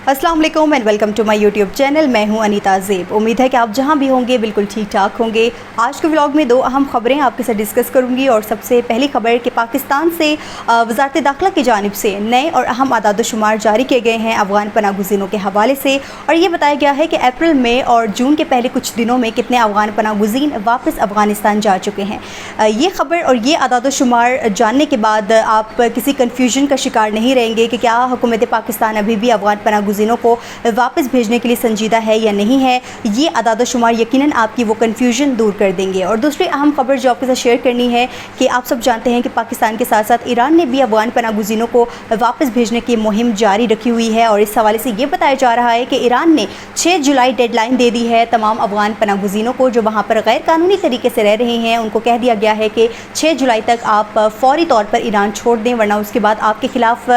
अस्सलाम वालेकुम and welcome to my YouTube channel. मैं हूं अनीता ज़ेब। उम्मीद है कि आप जहां भी होंगे बिल्कुल ठीक ठाक होंगे। आज के व्लॉग में दो अहम खबरें आपके साथ डिस्कस करूंगी और सबसे पहली खबर कि पाकिस्तान से वज़ारत दाखिला की जानिब से नए और अहम आदाद-ओ-शुमार जारी किए गए हैं अफ़गान पनाह गुज़ीनों के हवाले से, और ये बताया गया है कि अप्रैल मई और जून के पहले कुछ दिनों में कितने अफ़गान पनाह गुज़ीन वापस अफ़गानिस्तान जा चुके हैं। ये खबर और ये आदाद-ओ-शुमार जानने के बाद आप किसी कन्फ्यूजन का शिकार नहीं रहेंगे कि क्या हुकूमत पाकिस्तान अभी भी अफ़गान पनाह गुज़ीनों को वापस भेजने के लिए संजीदा है या नहीं है। ये आदाद-ओ-शुमार यकीनन आपकी वो कन्फ्यूजन दूर कर देंगे। और दूसरी अहम खबर जो आपके साथ शेयर करनी है कि आप सब जानते हैं कि पाकिस्तान के साथ साथ ईरान ने भी अफ़गान पनाह गुज़ीनों को वापस भेजने की मुहिम जारी रखी हुई है, और इस हवाले से ये बताया जा रहा है कि ईरान ने 6 जुलाई डेडलाइन दे दी है तमाम अफ़गान पनाह गुज़ीनों को जो वहाँ पर गैर कानूनी तरीके से रह रहे हैं। उनको कह दिया गया है कि 6 जुलाई तक आप फ़ौरी तौर पर ईरान छोड़ दें, वरना उसके बाद आपके ख़िलाफ़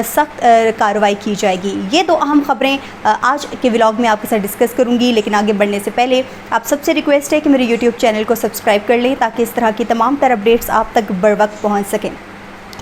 सख्त कार्रवाई की जाएगी। ये दो अहम खबरें आज के व्लॉग में आपके साथ डिस्कस करूंगी, लेकिन आगे बढ़ने से पहले आप सबसे रिक्वेस्ट है कि मेरे यूट्यूब चैनल को सब्सक्राइब कर लें ताकि इस तरह की तमाम तर अपडेट्स आप तक बर वक्त पहुँच सकें।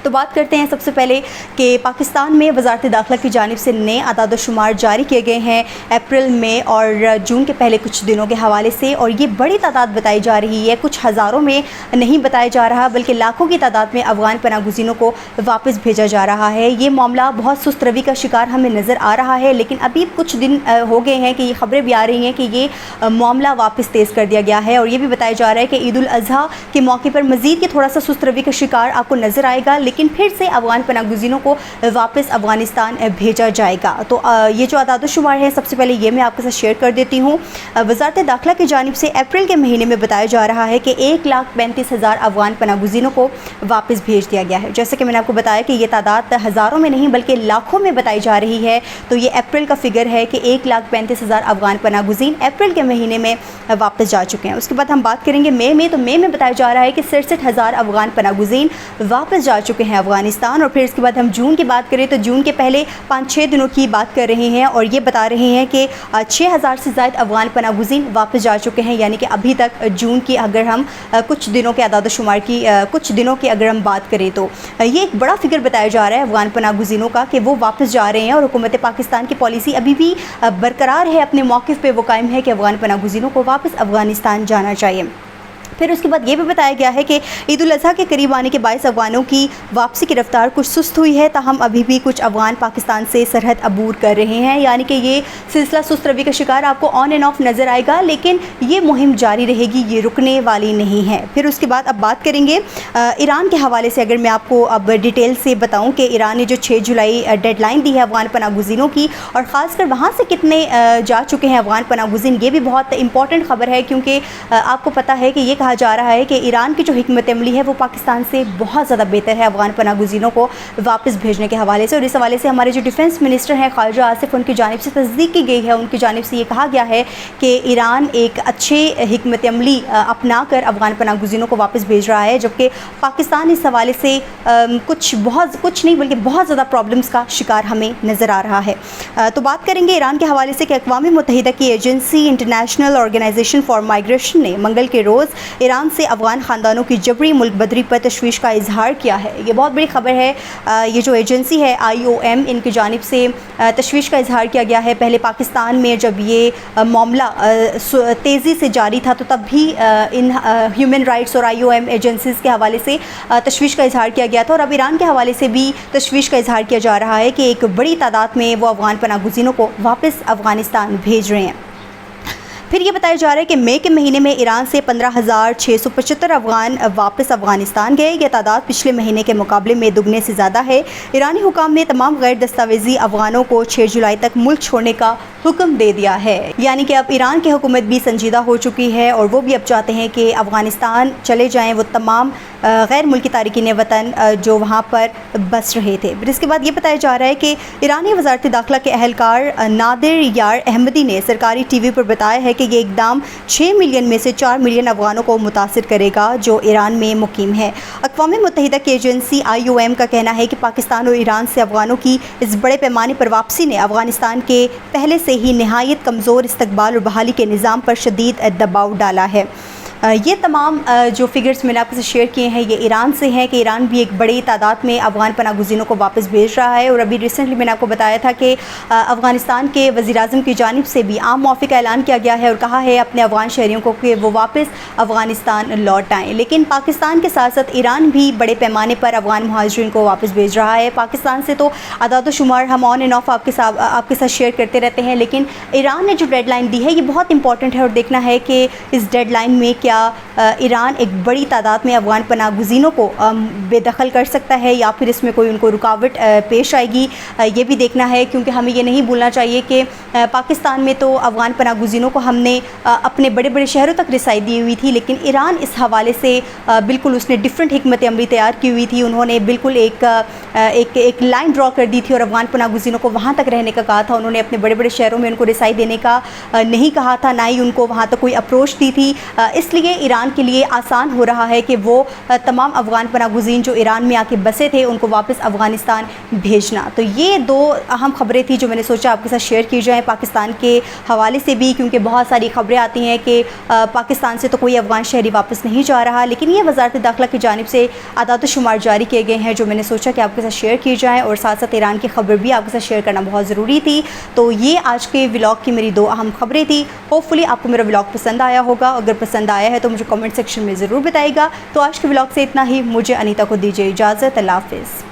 तो बात करते हैं सबसे पहले कि पाकिस्तान में वज़ारत दाखिला की जानिब से नए आदाद-ओ-शुमार जारी किए गए हैं अप्रैल में और जून के पहले कुछ दिनों के हवाले से, और ये बड़ी तादाद बताई जा रही है। कुछ हज़ारों में नहीं बताया जा रहा बल्कि लाखों की तादाद में अफ़गान पनाह गुज़ीनों को वापस भेजा जा रहा है। ये मामला बहुत सुस्त रवि का शिकार हमें नज़र आ रहा है, लेकिन अभी कुछ दिन हो गए हैं कि ये खबरें भी आ रही हैं कि ये मामला वापस तेज़ कर दिया गया है। और ये भी बताया जा रहा है कि ईद उल अज़हा के मौके पर मज़ीद के थोड़ा सा सुस्त रवि का शिकार आपको नज़र आएगा, लेकिन फिर से अफ़गान पनाह गुज़ीनों को वापस अफ़गानिस्तान भेजा जाएगा। तो ये जो आदाद-ओ-शुमार है सबसे पहले ये मैं आपके साथ शेयर कर देती हूँ। वज़ारत दाखिला की जानिब से अप्रैल के महीने में बताया जा रहा है कि 1,35,000 अफ़गान पनाह गुज़ीनों को वापस भेज दिया गया है। जैसे कि मैंने आपको बताया कि ये तादाद हज़ारों में नहीं बल्कि लाखों में बताई जा रही है। तो ये अप्रैल का फिगर है कि 1,35,000 अफ़गान पनाह गुज़ीन अप्रैल के महीने में वापस जा चुके हैं। उसके बाद हम बात करेंगे मई में, तो मई में बताया जा रहा है कि 67,000 अफ़गान पनाह गुज़ीन वापस जा चुके हैं अफ़गानिस्तान। और फिर इसके बाद हम जून की बात करें तो जून के पहले 5-6 दिनों की बात कर रहे हैं, और ये बता रहे हैं कि 6,000 से ज़ायद अफ़गान पनाह गुज़ीन वापस जा चुके हैं। यानी कि अभी तक जून की अगर हम कुछ दिनों के आदाद-ओ-शुमार की कुछ दिनों की अगर हम बात करें तो ये एक बड़ा फिगर बताया जा रहा है अफ़गान पनाह गुज़ीनों का कि वो वापस जा रहे हैं। और हुकूमत पाकिस्तान की पॉलिसी अभी भी बरकरार है, अपने मौक़िफ़ पे वो कायम है कि अफ़गान पनाह गुज़ीनों को वापस अफ़गानिस्तान जाना चाहिए। फिर उसके बाद ये भी बताया गया है कि ईद उल अज़हा के करीब आने के बायस अफ़गानों की वापसी की रफ्तार कुछ सुस्त हुई है, ताहम अभी भी कुछ अफ़गान पाकिस्तान से सरहद अबूर कर रहे हैं। यानी कि ये सिलसिला सुस्त रवि का शिकार आपको ऑन एंड ऑफ नज़र आएगा, लेकिन ये मुहिम जारी रहेगी, ये रुकने वाली नहीं है। फिर उसके बाद अब बात करेंगे ईरान के हवाले से। अगर मैं आपको अब डिटेल से बताऊँ कि ईरान ने जो 6 जुलाई डेडलाइन दी है अफ़गान पनाह गुज़ीनों की, और ख़ासकर वहाँ से कितने जा चुके हैं अफ़गान पनाह गुज़ीन, ये भी बहुत इंपॉर्टेंट खबर है, क्योंकि आपको पता है कि ये कहा जा रहा है कि ईरान की जो हिकमत अमली है वो पाकिस्तान से बहुत ज़्यादा बेहतर है अफ़गान पनाह गुज़ीनों को वापस भेजने के हवाले से। और इस हवाले से हमारे जो डिफेंस मिनिस्टर हैं ख्वाजा आसिफ, उनकी जानिब से तस्दीक की गई है। उनकी जानिब से ये कहा गया है कि ईरान एक अच्छे हिकमत अमली अपना कर अफ़गान पनाह गुज़ीनों को वापस भेज रहा है, जबकि पाकिस्तान इस हवाले से कुछ नहीं बल्कि बहुत ज़्यादा प्रॉब्लम्स का शिकार हमें नज़र आ रहा है। तो बात करेंगे ईरान के हवाले से कि अक़वाम मुत्तहिदा की agency International Organization for Migration ने मंगल के रोज़ ईरान से अफ़गान ख़ानदानों की जबरी मुल्क बदरी पर तशवीश का इजहार किया है। ये बहुत बड़ी खबर है। ये जो एजेंसी है IOM, इनकी जानिब से तशवीश का इजहार किया गया है। पहले पाकिस्तान में जब ये मामला तेज़ी से जारी था तो तब भी इन ह्यूमन राइट्स और IOM एजेंसीज़ के हवाले से तशवीश का इजहार किया गया था, और अब ईरान के हवाले से भी तशवीश का इजहार किया जा रहा है कि एक बड़ी तादाद में वो अफ़गान पनाह गुज़ीनों को वापस अफ़गानिस्तान भेज रहे हैं। फिर ये बताया जा रहा है कि मई के महीने में ईरान से 15,675 अफ़गान वापस अफ़गानिस्तान गए। यह तादाद पिछले महीने के मुकाबले में दुगने से ज़्यादा है। ईरानी हुकाम ने तमाम गैर दस्तावेज़ी अफ़गानों को 6 जुलाई तक मुल्क छोड़ने का हुक्म दे दिया है। यानी कि अब ईरान की हुकूमत भी संजीदा हो चुकी है, और वो भी अब चाहते हैं कि अफ़गानिस्तान चले जाएँ वो तमाम गैर मुल्की तारिकीन वतन जो वहाँ पर बस रहे थे। फिर इसके बाद ये बताया जा रहा है कि ईरानी वज़ारत दाखिला के अहलकार नादिर यार अहमदी ने सरकारी TV पर बताया है कि ये इक़दाम 6 मिलियन में से 4 मिलियन अफ़गानों को मुतासिर करेगा जो ईरान में मुकीम है। अक़वाम मुत्तहिदा की एजेंसी IOM का कहना है कि पाकिस्तान और ईरान से अफ़गानों की इस बड़े पैमाने पर वापसी ने अफ़गानिस्तान के पहले से ही नहायत कमज़ोर इस्तक़बाल और बहाली के निज़ाम पर शदीद दबाव डाला है। یہ تمام جو فگرز میں نے آپ سے شیئر کیے ہیں یہ ایران سے ہیں کہ ایران بھی ایک بڑی تعداد میں افغان پناہ گزینوں کو واپس بھیج رہا ہے، اور ابھی ریسنٹلی میں نے آپ کو بتایا تھا کہ افغانستان کے وزیر اعظم کی جانب سے بھی عام موافقے کا اعلان کیا گیا ہے اور کہا ہے اپنے افغان شہریوں کو کہ وہ واپس افغانستان لوٹ آئیں۔ لیکن پاکستان کے ساتھ ساتھ ایران بھی بڑے پیمانے پر افغان مہاجرین کو واپس بھیج رہا ہے۔ پاکستان سے تو اعداد و شمار ہم آن اینڈ آف آپ کے ساتھ شیئر کرتے رہتے ہیں، لیکن ایران نے جو ڈیڈ لائن دی ہے یہ بہت امپورٹنٹ ہے، اور دیکھنا ہے کہ اس ڈیڈ لائن میں کیا ایران ایک بڑی تعداد میں افغان پناہ گزینوں کو بے دخل کر سکتا ہے یا پھر اس میں کوئی ان کو رکاوٹ پیش آئے گی، یہ بھی دیکھنا ہے، کیونکہ ہمیں یہ نہیں بھولنا چاہیے کہ پاکستان میں تو افغان پناہ گزینوں کو ہم نے اپنے بڑے بڑے شہروں تک رسائی دی ہوئی تھی، لیکن ایران اس حوالے سے بالکل اس نے ڈیفرنٹ حکمت عملی تیار کی ہوئی تھی۔ انہوں نے بالکل ایک لائن ڈرا کر دی تھی اور افغان پناہ گزینوں کو وہاں تک رہنے کا کہا تھا۔ انہوں نے اپنے بڑے بڑے شہروں میں ان کو رسائی دینے کا نہیں کہا تھا، نہ ہی ان کو وہاں تک کوئی اپروچ دی تھی۔ اس لیے ایران کے لیے آسان ہو رہا ہے کہ وہ تمام افغان پناہ گزین جو ایران میں آ کے بسے تھے ان کو واپس افغانستان بھیجنا۔ تو یہ دو اہم خبریں تھیں جو میں نے سوچا آپ کے ساتھ شیئر کی جائیں پاکستان کے حوالے سے بھی، کیونکہ بہت ساری خبریں آتی ہیں کہ پاکستان سے تو کوئی افغان شہری واپس نہیں جا رہا، لیکن یہ وزارت داخلہ کی جانب سے اعداد و شمار جاری کیے گئے ہیں جو میں نے سوچا کہ آپ کے ساتھ شیئر کی جائیں، اور ساتھ ساتھ ایران کی خبر بھی آپ کے ساتھ شیئر کرنا بہت ضروری تھی۔ تو یہ آج کے ولاگ کی میری دو اہم خبریں تھیں۔ ہوپ فلی آپ کو میرا ولاگ پسند آیا ہوگا، اگر پسند آیا ہے تو مجھے کمنٹ سیکشن میں ضرور بتائیے گا۔ تو آج کے ولاگ سے اتنا ہی، مجھے انیتا کو دیجیے اجازت، اللہ حافظ۔